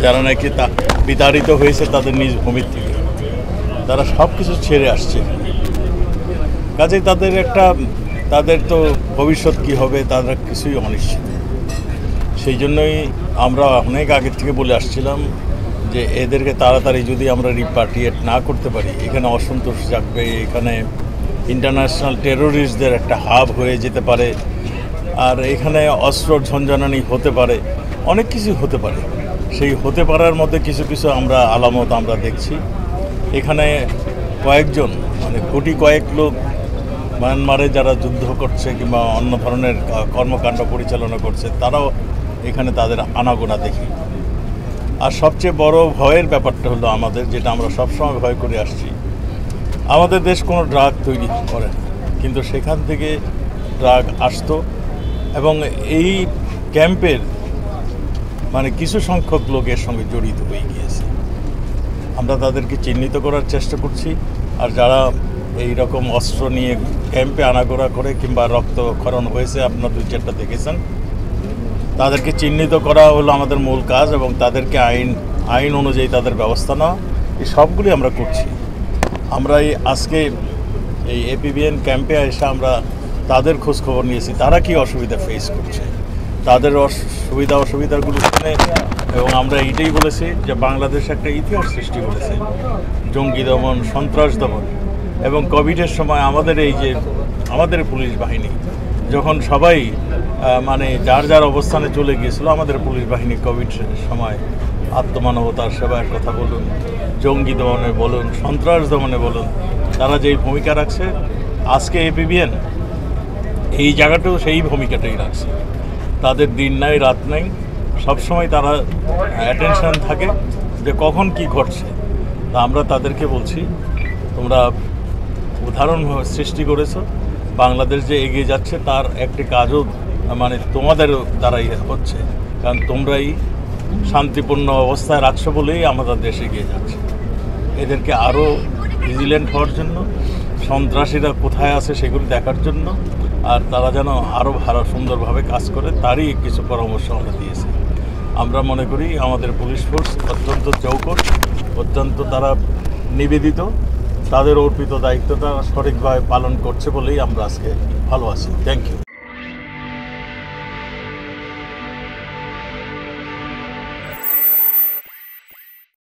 যারা নাকি বিতাড়িত হয়েছে তাদের নিজ ভূমির থেকে, তারা সব কিছু ছেড়ে আসছে। কাজেই তাদের তো ভবিষ্যৎ কী হবে তারা কিছুই অনিশ্চিত। সেই জন্যই আমরা অনেক আগের থেকে বলে আসছিলাম যে এদেরকে তাড়াতাড়ি যদি আমরা রিপাট্রিয়েট না করতে পারি, এখানে অসন্তোষ জাগবে, এখানে ইন্টারন্যাশনাল টেরোরিস্টদের একটা হাব হয়ে যেতে পারে, আর এখানে অস্ত্র ঝঞ্ঝানানি হতে পারে, অনেক কিছু হতে পারে। সেই হতে পারার মধ্যে কিছু কিছু আলামত আমরা দেখছি। এখানে কয়েকজন কয়েক লোক মায়ানমারে যারা যুদ্ধ করছে কিংবা অন্য ধরনের কর্মকাণ্ড পরিচালনা করছে, তারাও এখানে তাদের আনাগোনা দেখি। আর সবচেয়ে বড় ভয়ের ব্যাপারটা হলো আমাদের, যেটা আমরা সবসময় ভয় করে আসছি, আমাদের দেশ কোনো ড্রাগ তৈরি করে না, কিন্তু সেখান থেকে ড্রাগ আসতো এবং এই ক্যাম্পের কিছু সংখ্যক লোক এর সঙ্গে জড়িত হয়ে গিয়েছে। আমরা তাদেরকে চিহ্নিত করার চেষ্টা করছি। আর যারা এই রকম অস্ত্র নিয়ে ক্যাম্পে আনাগোনা করে কিংবা রক্তক্ষরণ হয়েছে, আপনারা 2-4টা দেখেছেন, তাদেরকে চিহ্নিত করা হলো আমাদের মূল কাজ এবং তাদেরকে আইন অনুযায়ী তাদের ব্যবস্থা নেওয়া, এই সবগুলি আমরা করছি। আমরা আজকে এই এপিবিএন ক্যাম্পে এসে আমরা তাদের খোঁজখবর নিয়েছি, তারা কি অসুবিধা ফেস করছে, তাদের সুবিধা অসুবিধাগুলো শুনে, এবং আমরা এইটাই বলেছি যে বাংলাদেশ একটা ইতিহাস সৃষ্টি করেছে জঙ্গি দমন, সন্ত্রাস দমন, এবং কোভিডের সময় আমাদের পুলিশ বাহিনী যখন সবাই যার অবস্থানে চলে গিয়েছিল, আমাদের পুলিশ বাহিনী কোভিড সময় আত্মমানবতার সেবার কথা বলুন, জঙ্গি দমনে বলুন, সন্ত্রাস দমনে বলুন, তারা যেই ভূমিকা রাখছে, আজকে এপিবিএন এই জায়গাটাও সেই ভূমিকাটাই রাখছে। তাদের দিন নাই রাত নাই, সবসময় তারা অ্যাটেনশন থাকে যে কখন কি ঘটছে। তা আমরা তাদেরকে বলছি, তোমরা উদাহরণ সৃষ্টি করেছো, বাংলাদেশ যে এগিয়ে যাচ্ছে তার একটি কাজও তোমাদের দ্বারাই হচ্ছে, কারণ তোমরাই শান্তিপূর্ণ অবস্থায় রাখছো বলেই আমাদের দেশ এগিয়ে যাচ্ছে। এদেরকে আরও ভিজিলেন্ট হওয়ার জন্য, সন্ত্রাসীরা কোথায় আছে সেগুলি দেখার জন্য, আর তারা যেন আরও ভালো সুন্দরভাবে কাজ করে, তারই কিছু পরামর্শ আমরা দিয়েছি। আমরা মনে করি আমাদের পুলিশ ফোর্স অত্যন্ত চৌকস, অত্যন্ত তারা নিবেদিত, তাদের অর্পিত দায়িত্বটা সঠিকভাবে পালন করছে বলেই আমরা আজকে ভালো আছি। Thank you.